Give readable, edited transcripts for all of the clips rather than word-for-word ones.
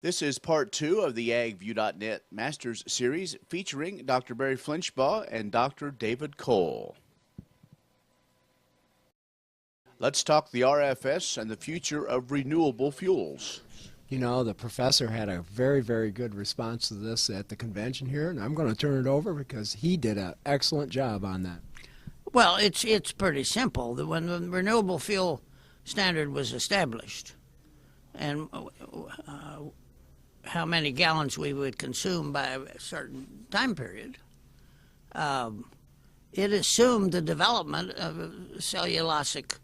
This is part two of the AgView.net Masters Series featuring Dr. Barry Flinchbaugh and Dr. David Kohl. Let's talk the RFS and the future of renewable fuels. You know, the professor had a very, very good response to this at the convention here, and I'm going to turn it over because he did an excellent job on that. Well, it's pretty simple. When the renewable fuel standard was established, and how many gallons we would consume by a certain time period, it assumed the development of cellulosic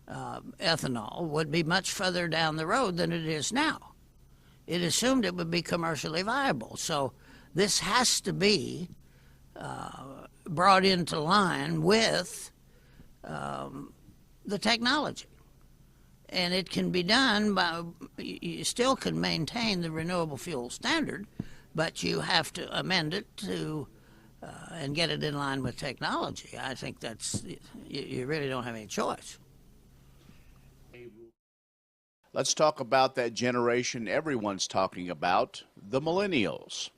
ethanol would be much further down the road than it is now. It assumed it would be commercially viable. So this has to be brought into line with the technology. And it can be done by, you still can maintain the renewable fuel standard, but you have to amend it to and get it in line with technology. I think that's, you really don't have any choice. Let's talk about that generation everyone's talking about, the millennials.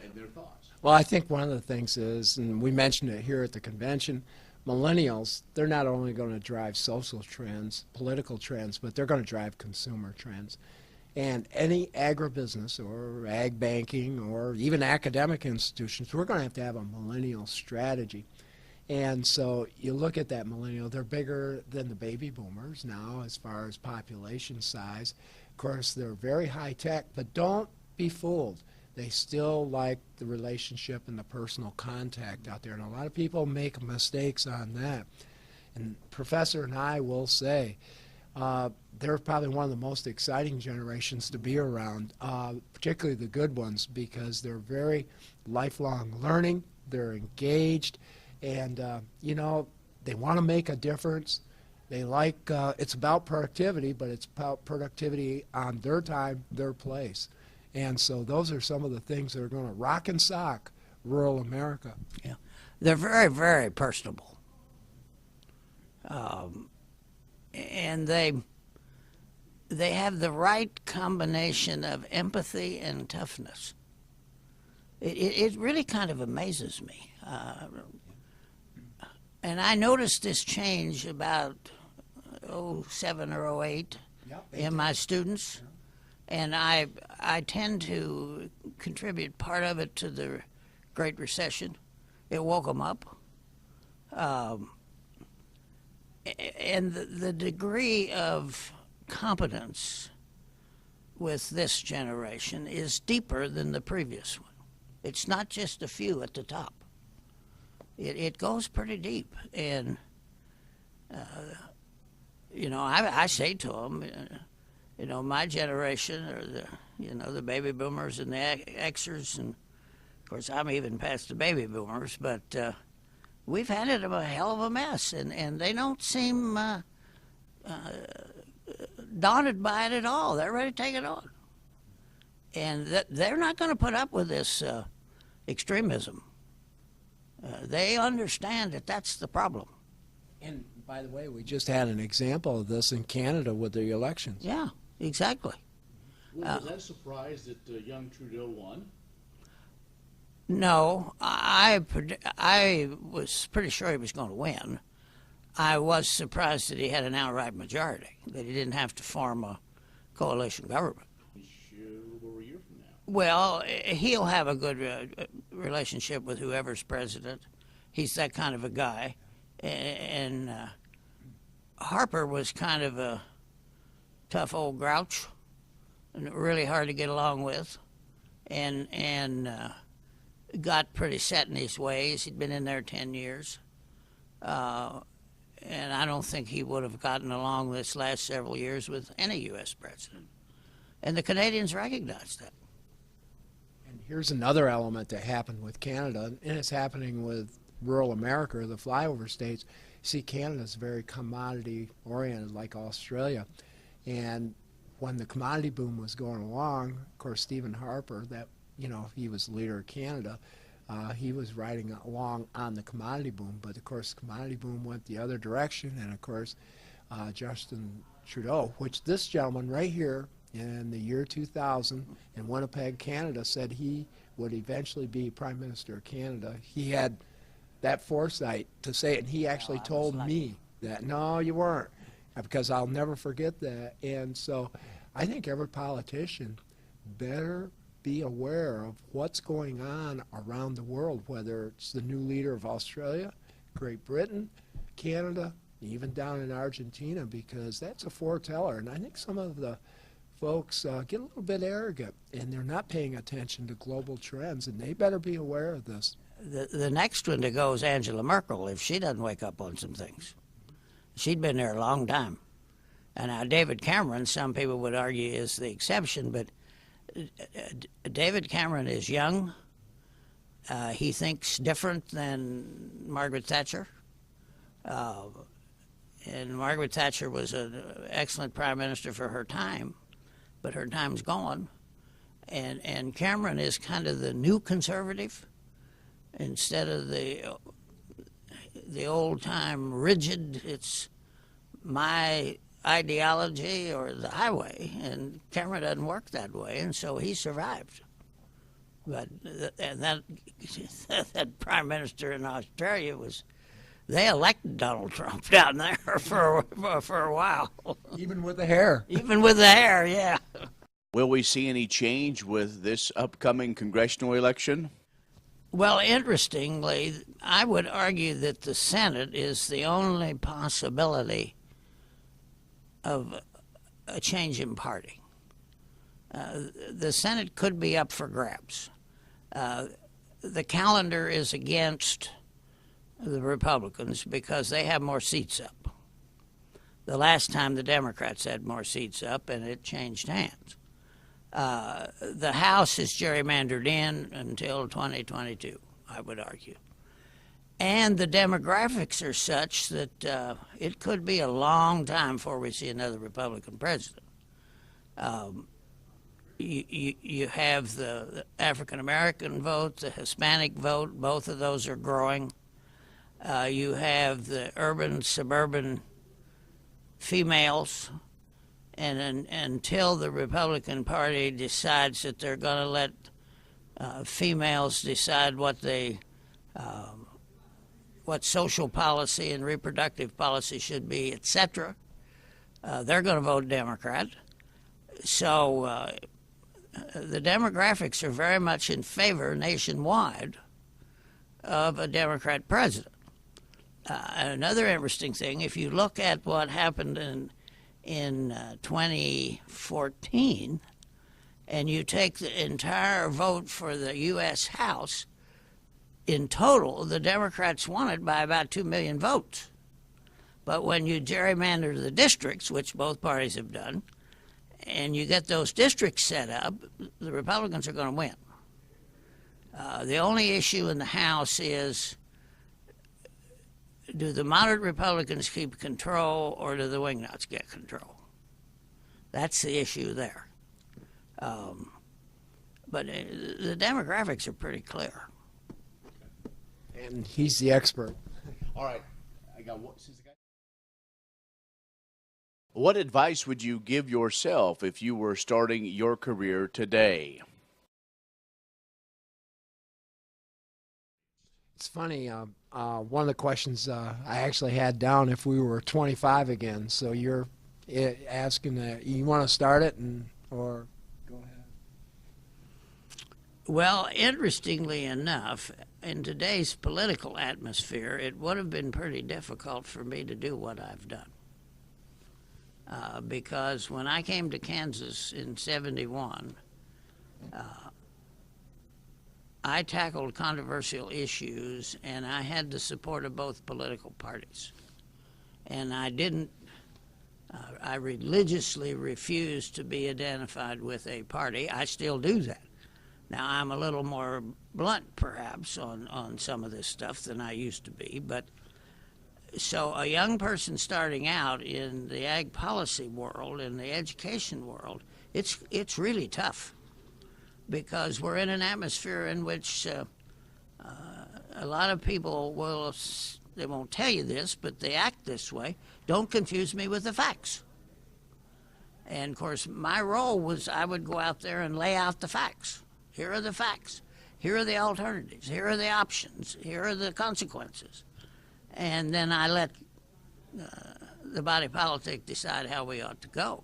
And their thoughts. Well, I think one of the things is, and we mentioned it here at the convention, millennials, they're not only going to drive social trends, political trends, but they're going to drive consumer trends. And any agribusiness or ag banking or even academic institutions, we're going to have a millennial strategy. And so you look at that millennial, they're bigger than the baby boomers now as far as population size. Of course, they're very high tech, but don't be fooled. They still like the relationship and the personal contact out there. And a lot of people make mistakes on that. And Professor and I will say they're probably one of the most exciting generations to be around, particularly the good ones, because they're very lifelong learning, they're engaged, and, you know, they want to make a difference. They like, it's about productivity, but it's about productivity on their time, their place. And so those are some of the things that are going to rock and sock rural America. Yeah, they're very, very personable. And they have the right combination of empathy and toughness. It really kind of amazes me. And I noticed this change about 07 or 08 in my students. And I tend to contribute part of it to the Great Recession. It woke them up. And the degree of competence with this generation is deeper than the previous one. It's not just a few at the top. It goes pretty deep. And, you know, I say to them, you know, my generation are the baby boomers and the Xers, and of course I'm even past the baby boomers, but we've had it a hell of a mess, and they don't seem daunted by it at all. They're ready to take it on. And they're not going to put up with this extremism. They understand that that's the problem. And by the way, we just had an example of this in Canada with the elections. Yeah, exactly. Was that a surprise that young Trudeau won? No, I was pretty sure he was going to win. I was surprised that he had an outright majority, that he didn't have to form a coalition government. Over a year from now. Well, he'll have a good relationship with whoever's president. He's that kind of a guy. And Harper was kind of a tough old grouch, and really hard to get along with, and got pretty set in his ways. He'd been in there 10 years. And I don't think he would have gotten along this last several years with any U.S. president. And the Canadians recognized that. And here's another element that happened with Canada, and it's happening with rural America, or the flyover states. See, Canada's very commodity-oriented, like Australia. And when the commodity boom was going along, of course, Stephen Harper, that, you know, he was the leader of Canada, he was riding along on the commodity boom. But, of course, the commodity boom went the other direction. And, of course, Justin Trudeau, which this gentleman right here in the year 2000 in Winnipeg, Canada, said he would eventually be Prime Minister of Canada. He had that foresight to say it, and he actually told me that, no, you weren't, because I'll never forget that. And so I think every politician better be aware of what's going on around the world, whether it's the new leader of Australia, Great Britain, Canada, even down in Argentina, because that's a foreteller. And I think some of the folks get a little bit arrogant, and they're not paying attention to global trends, and they better be aware of this. The next one to go is Angela Merkel, if she doesn't wake up on some things. She'd been there a long time. And now David Cameron, some people would argue, is the exception, but David Cameron is young. He thinks different than Margaret Thatcher. And Margaret Thatcher was an excellent prime minister for her time, but her time's gone. And Cameron is kind of the new conservative instead of the old-time rigid, it's my ideology or the highway, and Cameron doesn't work that way, and so he survived. But that prime minister in Australia they elected Donald Trump down there for a while. Even with the hair. Even with the hair, yeah. Will we see any change with this upcoming congressional election? Well, interestingly, I would argue that the Senate is the only possibility of a change in party. The Senate could be up for grabs. The calendar is against the Republicans because they have more seats up. The last time the Democrats had more seats up, and it changed hands. The House is gerrymandered in until 2022, I would argue. And the demographics are such that it could be a long time before we see another Republican president. You have the African-American vote, the Hispanic vote, both of those are growing. You have the urban, suburban females, and until the Republican Party decides that they're going to let females decide what social policy and reproductive policy should be, etc., they're going to vote Democrat. So the demographics are very much in favor nationwide of a Democrat president. Another interesting thing, if you look at what happened in 2014, and you take the entire vote for the U.S. House, in total, the Democrats won it by about 2 million votes. But when you gerrymander the districts, which both parties have done, and you get those districts set up, the Republicans are going to win. The only issue in the House is, do the moderate Republicans keep control, or do the wingnuts get control? That's the issue there. But the demographics are pretty clear. And he's the expert. All right. I got what? What advice would you give yourself if you were starting your career today? It's funny. One of the questions I actually had down if we were 25 again. So you're asking that you want to start it, or go ahead. Well, interestingly enough, in today's political atmosphere, it would have been pretty difficult for me to do what I've done. Because when I came to Kansas in '71, I tackled controversial issues, and I had the support of both political parties. And I religiously refused to be identified with a party. I still do that. Now, I'm a little more blunt, perhaps, on some of this stuff than I used to be, but so a young person starting out in the ag policy world, in the education world, it's really tough, because we're in an atmosphere in which a lot of people they won't tell you this, but they act this way. Don't confuse me with the facts. And of course, my role was I would go out there and lay out the facts. Here are the facts. Here are the alternatives. Here are the options. Here are the consequences. And then I let the body politic decide how we ought to go.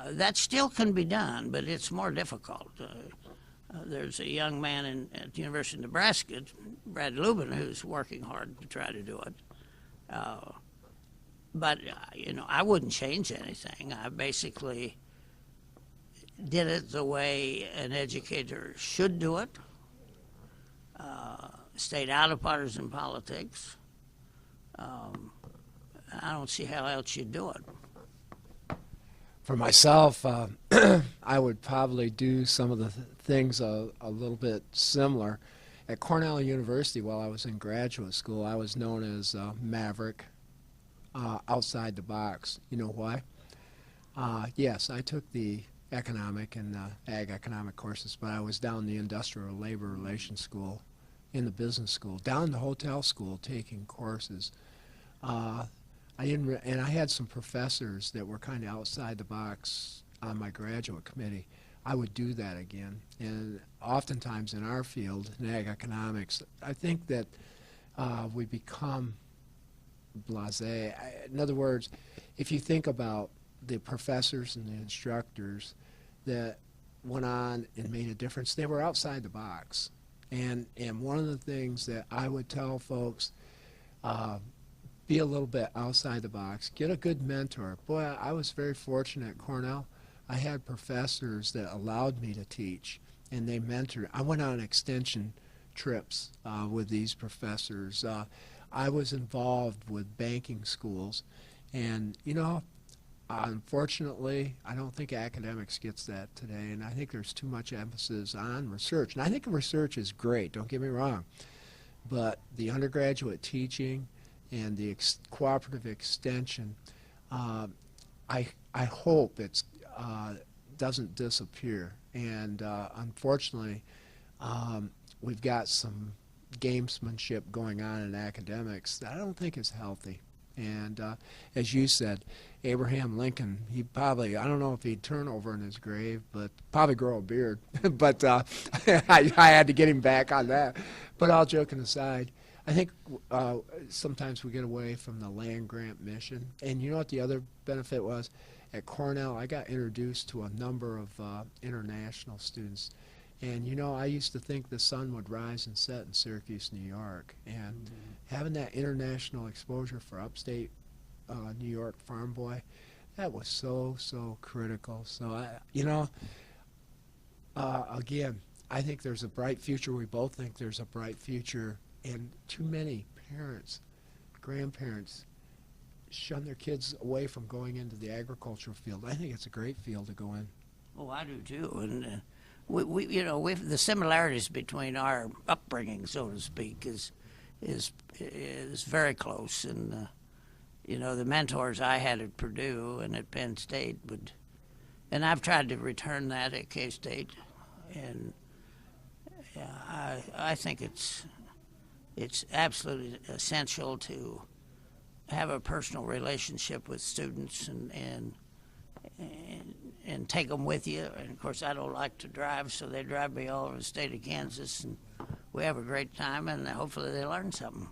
That still can be done, but it's more difficult. There's a young man at the University of Nebraska, Brad Lubin, who's working hard to try to do it. But I wouldn't change anything. I basically did it the way an educator should do it. Stayed out of partisan politics. I don't see how else you'd do it. For myself, I would probably do some of the things a little bit similar. At Cornell University, while I was in graduate school, I was known as Maverick, outside the box. You know why? Yes, I took the economic and ag economic courses, but I was down the industrial labor relations school, in the business school, down the hotel school taking courses. And I had some professors that were kind of outside the box on my graduate committee. I would do that again. And oftentimes in our field, in ag economics, I think that we become blasé. In other words, if you think about the professors and the instructors that went on and made a difference, they were outside the box. And one of the things that I would tell folks, be a little bit outside the box. Get a good mentor. Boy, I was very fortunate at Cornell. I had professors that allowed me to teach, and they mentored. I went on extension trips with these professors. I was involved with banking schools, and unfortunately, I don't think academics gets that today, and I think there's too much emphasis on research. And I think research is great, don't get me wrong, but the undergraduate teaching and the cooperative extension, I hope it doesn't disappear. And unfortunately, we've got some gamesmanship going on in academics that I don't think is healthy. And as you said, Abraham Lincoln, he probably, I don't know if he'd turn over in his grave, but probably grow a beard. But I had to get him back on that. But all joking aside, I think sometimes we get away from the land-grant mission. And you know what the other benefit was? At Cornell, I got introduced to a number of international students. And, I used to think the sun would rise and set in Syracuse, New York. And having that international exposure for upstate New York farm boy, that was so, so critical. So, again, I think there's a bright future. We both think there's a bright future. And too many parents, grandparents, shun their kids away from going into the agricultural field. I think it's a great field to go in. Oh, I do too. And the similarities between our upbringing, so to speak, is very close. And the mentors I had at Purdue and at Penn State and I've tried to return that at K-State. And I think it's absolutely essential to have a personal relationship with students and take them with you. And of course, I don't like to drive, so they drive me all over the state of Kansas, and we have a great time, and hopefully they learn something.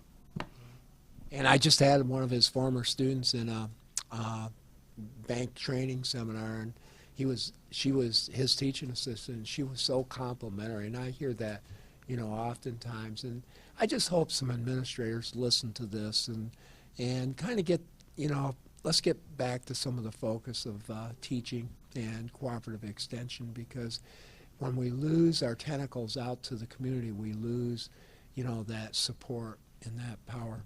And I just had one of his former students in a bank training seminar, and she was his teaching assistant, and she was so complimentary, and I hear that oftentimes. And I just hope some administrators listen to this and kind of get, let's get back to some of the focus of teaching and cooperative extension, because when we lose our tentacles out to the community, we lose, that support and that power.